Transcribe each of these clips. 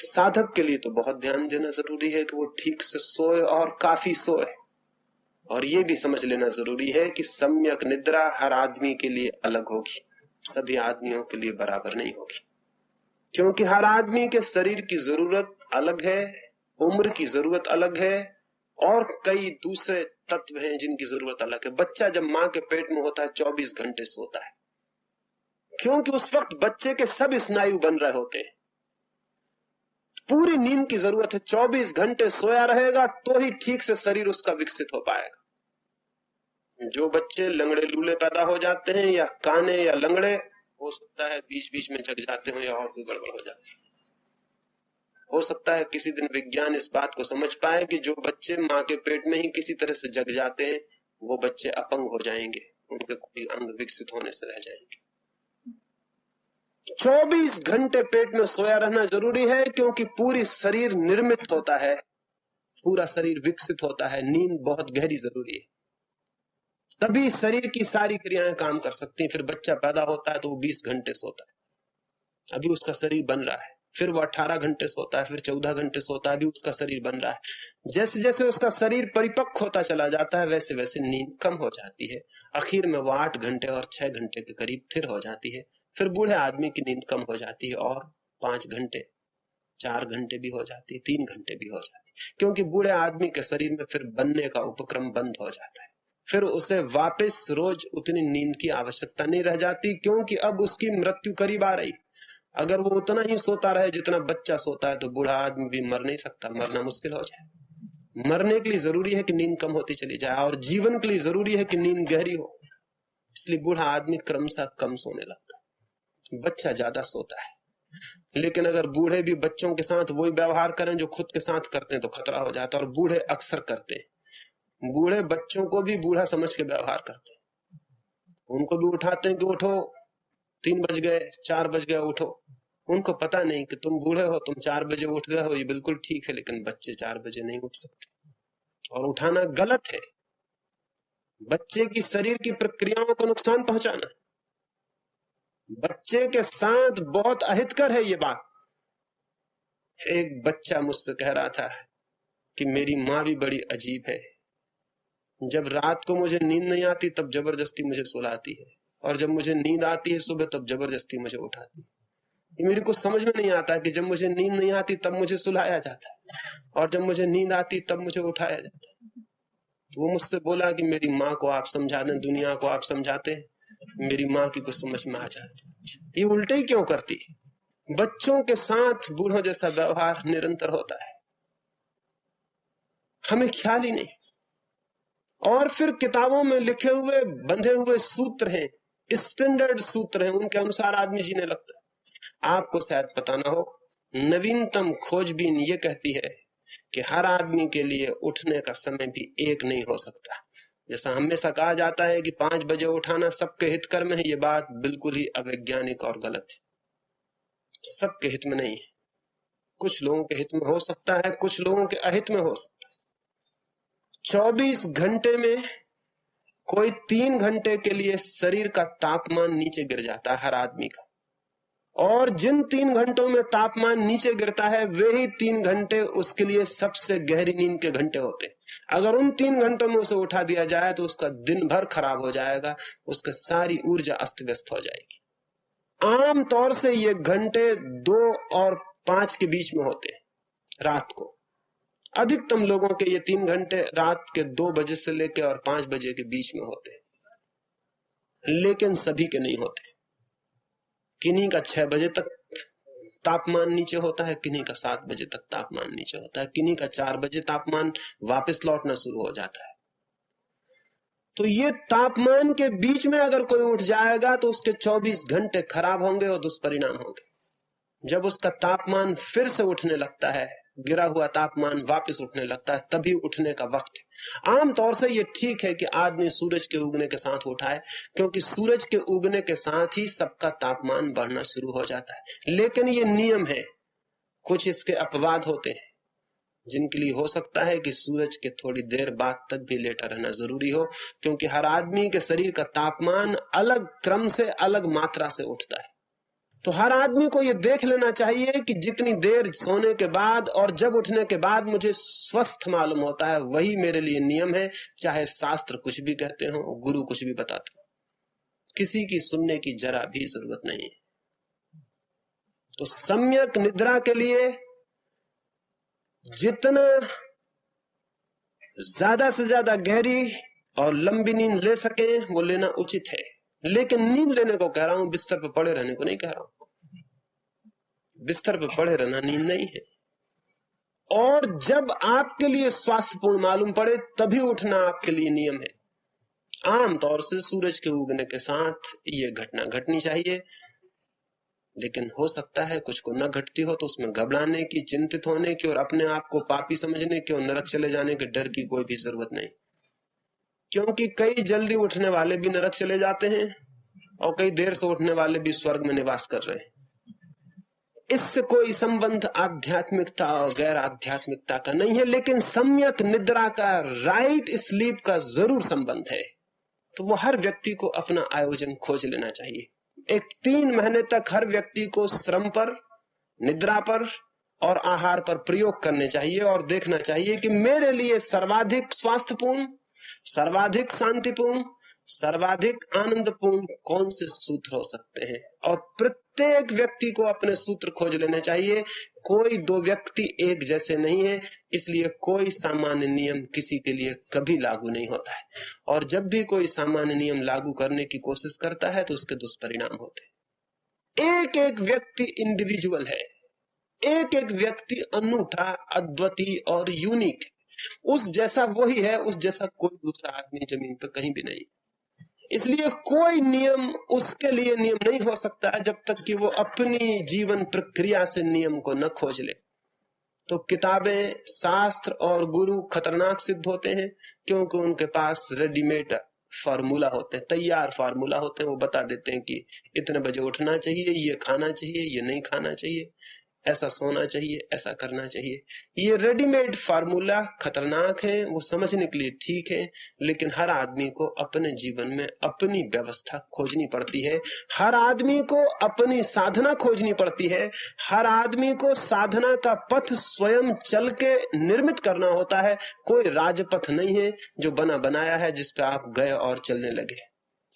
साधक के लिए तो बहुत ध्यान देना जरूरी है कि वो ठीक से सोए और काफी सोए। और ये भी समझ लेना जरूरी है कि सम्यक निद्रा हर आदमी के लिए अलग होगी, सभी आदमियों के लिए बराबर नहीं होगी, क्योंकि हर आदमी के शरीर की जरूरत अलग है, उम्र की जरूरत अलग है, और कई दूसरे तत्व हैं जिनकी जरूरत अलग है। बच्चा जब मां के पेट में होता है 24 घंटे सोता है, क्योंकि उस वक्त बच्चे के सब स्नायु बन रहे होते हैं। पूरी नींद की जरूरत है, 24 घंटे सोया रहेगा तो ही ठीक से शरीर उसका विकसित हो पाएगा। जो बच्चे लंगड़े लूले पैदा हो जाते हैं या काने या लंगड़े, हो सकता है बीच बीच में जग जाते हो या और कोई गड़बड़ हो जाती है। हो सकता है किसी दिन विज्ञान इस बात को समझ पाए कि जो बच्चे मां के पेट में ही किसी तरह से जग जाते हैं वो बच्चे अपंग हो जाएंगे, उनके कोई अंग विकसित होने से रह जाएंगे। 24 घंटे पेट में सोया रहना जरूरी है, क्योंकि पूरी शरीर निर्मित होता है, पूरा शरीर विकसित होता है। नींद बहुत गहरी जरूरी है, तभी शरीर की सारी क्रियाएं काम कर सकती हैं। फिर बच्चा पैदा होता है तो वो 20 घंटे सोता है, अभी उसका शरीर बन रहा है। फिर वो 18 घंटे सोता है, फिर 14 घंटे सोता है, अभी उसका शरीर बन रहा है। जैसे जैसे उसका शरीर परिपक्व होता चला जाता है वैसे वैसे नींद कम हो जाती है। आखिर में वो 8 घंटे और 6 घंटे के करीब स्थिर हो जाती है। फिर बूढ़े आदमी की नींद कम हो जाती है और 5 घंटे, 4 घंटे भी हो जाती है, 3 घंटे भी हो जाती है, क्योंकि बूढ़े आदमी के शरीर में फिर बनने का उपक्रम बंद हो जाता है। फिर उसे वापस रोज उतनी नींद की आवश्यकता नहीं रह जाती, क्योंकि अब उसकी मृत्यु करीब आ रही। अगर वो उतना ही सोता रहे जितना बच्चा सोता है तो बूढ़ा आदमी भी मर नहीं सकता, मरना मुश्किल हो जाए। मरने के लिए जरूरी है कि नींद कम होती चली जाए, और जीवन के लिए जरूरी है कि नींद गहरी हो। इसलिए बूढ़ा आदमी क्रमशः कम सोने लगता है, बच्चा ज्यादा सोता है। लेकिन अगर बूढ़े भी बच्चों के साथ वही व्यवहार करें जो खुद के साथ करते हैं तो खतरा हो जाता है। और बूढ़े अक्सर करते हैं, बूढ़े बच्चों को भी बूढ़ा समझ के व्यवहार करते हैं। उनको भी उठाते हैं कि उठो, 3 बज गए, 4 बज गए, उठो। उनको पता नहीं कि तुम बूढ़े हो, तुम 4 बजे उठ गए हो, ये बिल्कुल ठीक है, लेकिन बच्चे 4 बजे नहीं उठ सकते, और उठाना गलत है। बच्चे की शरीर की प्रक्रियाओं को नुकसान पहुंचाना, बच्चे के साथ बहुत अहितकर है ये बात। एक बच्चा मुझसे कह रहा था कि मेरी माँ भी बड़ी अजीब है, जब रात को मुझे नींद नहीं आती तब जबरदस्ती मुझे सुलाती है, और जब मुझे नींद आती है सुबह तब जबरदस्ती मुझे उठाती है। ये मेरे को समझ में नहीं आता कि जब मुझे नींद नहीं आती तब मुझे सुलाया जाता है, और जब मुझे नींद आती तब मुझे उठाया जाता है। तो वो मुझसे बोला कि मेरी माँ को आप समझा दें, दुनिया को आप समझाते हैं, मेरी माँ की कुछ समझ में आ जाती। ये उल्टे ही क्यों करती? बच्चों के साथ बूढ़ों जैसा व्यवहार निरंतर होता है, हमें ख्याल ही नहीं। और फिर किताबों में लिखे हुए बंधे हुए सूत्र हैं, स्टैंडर्ड सूत्र हैं, उनके अनुसार आदमी जीने लगता है। आपको शायद पता ना हो, नवीनतम खोजबीन ये कहती है कि हर आदमी के लिए उठने का समय भी एक नहीं हो सकता। जैसा हमेशा कहा जाता है कि 5 बजे उठाना सबके हितकर में है, ये बात बिल्कुल ही अवैज्ञानिक और गलत है। सबके हित में नहीं है, कुछ लोगों के हित में हो सकता है, कुछ लोगों के अहित में हो सकता है। 24 घंटे में कोई 3 घंटे के लिए शरीर का तापमान नीचे गिर जाता है हर आदमी का, और जिन 3 घंटों में तापमान नीचे गिरता है वे ही 3 घंटे उसके लिए सबसे गहरी नींद के घंटे होते हैं। अगर उन 3 घंटों में उसे उठा दिया जाए तो उसका दिन भर खराब हो जाएगा, उसकी सारी ऊर्जा अस्त व्यस्त हो जाएगी। आम तौर से ये घंटे 2 और 5 के बीच में होते हैं रात को। अधिकतम लोगों के ये 3 घंटे रात के 2 बजे से लेकर और 5 बजे के बीच में होते हैं, लेकिन सभी के नहीं होते। किन्हीं का 6 बजे तक तापमान नीचे होता है, किन्हीं का 7 बजे तक तापमान नीचे होता है, किन्हीं का 4 बजे तापमान वापस लौटना शुरू हो जाता है। तो ये तापमान के बीच में अगर कोई उठ जाएगा तो उसके 24 घंटे खराब होंगे और दुष्परिणाम होंगे। जब उसका तापमान फिर से उठने लगता है, गिरा हुआ तापमान वापस उठने लगता है, तभी उठने का वक्त है। आमतौर से ये ठीक है कि आदमी सूरज के उगने के साथ उठाए, क्योंकि सूरज के उगने के साथ ही सबका तापमान बढ़ना शुरू हो जाता है। लेकिन ये नियम है, कुछ इसके अपवाद होते हैं जिनके लिए हो सकता है कि सूरज के थोड़ी देर बाद तक भी लेटा रहना जरूरी हो, क्योंकि हर आदमी के शरीर का तापमान अलग क्रम से अलग मात्रा से उठता है। तो हर आदमी को ये देख लेना चाहिए कि जितनी देर सोने के बाद और जब उठने के बाद मुझे स्वस्थ मालूम होता है, वही मेरे लिए नियम है, चाहे शास्त्र कुछ भी कहते हो, गुरु कुछ भी बताते हो। किसी की सुनने की जरा भी जरूरत नहीं है। तो सम्यक निद्रा के लिए जितना ज्यादा से ज्यादा गहरी और लंबी नींद ले सके वो लेना उचित है। लेकिन नींद लेने को कह रहा हूं, बिस्तर पर पड़े रहने को नहीं कह रहा हूं। बिस्तर पर पड़े रहना नींद नहीं है। और जब आपके लिए स्वास्थ्यपूर्ण मालूम पड़े तभी उठना आपके लिए नियम है। आमतौर से सूरज के उगने के साथ ये घटना घटनी चाहिए, लेकिन हो सकता है कुछ को न घटती हो, तो उसमें घबराने की, चिंतित होने की और अपने आप को पापी समझने की और नरक चले जाने के डर की कोई भी जरूरत नहीं। क्योंकि कई जल्दी उठने वाले भी नरक चले जाते हैं और कई देर से उठने वाले भी स्वर्ग में निवास कर रहे हैं। इससे कोई संबंध आध्यात्मिकता और गैर आध्यात्मिकता का नहीं है, लेकिन सम्यक निद्रा का, राइट स्लीप का जरूर संबंध है। तो वो हर व्यक्ति को अपना आयोजन खोज लेना चाहिए। एक 3 महीने तक हर व्यक्ति को श्रम पर, निद्रा पर और आहार पर प्रयोग करने चाहिए और देखना चाहिए कि मेरे लिए सर्वाधिक स्वास्थ्यपूर्ण, सर्वाधिक शांतिपूर्ण, सर्वाधिक आनंदपूर्ण कौन से सूत्र हो सकते हैं। और प्रत्येक व्यक्ति को अपने सूत्र खोज लेने चाहिए। कोई 2 व्यक्ति एक जैसे नहीं है, इसलिए कोई सामान्य नियम किसी के लिए कभी लागू नहीं होता है। और जब भी कोई सामान्य नियम लागू करने की कोशिश करता है तो उसके दुष्परिणाम होते हैं। एक एक व्यक्ति इंडिविजुअल है, एक एक व्यक्ति अनूठा, अद्वितीय और यूनिक है। उस जैसा वही है, उस जैसा कोई दूसरा आदमी जमीन पर कहीं भी नहीं। इसलिए कोई नियम उसके लिए नियम नहीं हो सकता जब तक कि वो अपनी जीवन प्रक्रिया से नियम को न खोज ले। तो किताबें, शास्त्र और गुरु खतरनाक सिद्ध होते हैं, क्योंकि उनके पास रेडीमेड फार्मूला होते हैं, तैयार फार्मूला होते हैं। वो बता देते हैं कि इतने बजे उठना चाहिए, ये खाना चाहिए, ये नहीं खाना चाहिए, ऐसा सोना चाहिए, ऐसा करना चाहिए। ये रेडीमेड फार्मूला खतरनाक है, वो समझने के लिए ठीक है, लेकिन हर आदमी को अपने जीवन में अपनी व्यवस्था खोजनी पड़ती है। हर आदमी को अपनी साधना खोजनी पड़ती है। हर आदमी को साधना का पथ स्वयं चल के निर्मित करना होता है। कोई राजपथ नहीं है जो बना बनाया है जिस पे आप गए और चलने लगे।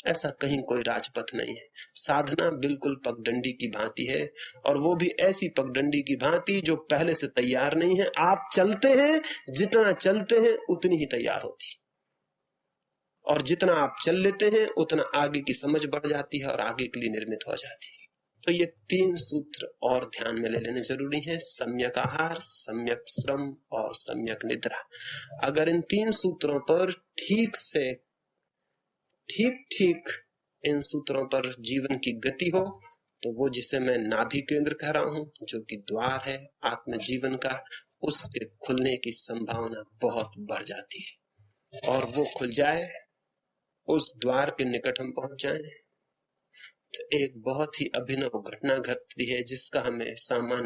ऐसा कहीं कोई राजपथ नहीं है। साधना बिल्कुल पगडंडी की भांति है, और वो भी ऐसी पगडंडी की भांति जो पहले से तैयार नहीं है। आप चलते हैं, जितना चलते हैं उतनी ही तैयार होती, और जितना आप चल लेते हैं उतना आगे की समझ बढ़ जाती है और आगे के लिए निर्मित हो जाती है। तो ये 3 सूत्र और ध्यान में ले लेने जरूरी है: सम्यक आहार, सम्यक श्रम और सम्यक निद्रा। अगर इन 3 सूत्रों पर ठीक इन सूत्रों पर जीवन की गति हो, तो वो जिसे मैं नाभि केंद्र कह रहा हूं, जो कि द्वार है आत्म जीवन का, उसके खुलने की संभावना बहुत बढ़ जाती है। और वो खुल जाए, उस द्वार के निकट हम पहुंच जाएं, तो एक बहुत ही अभिनव घटना घटती है जिसका हमें सामान्य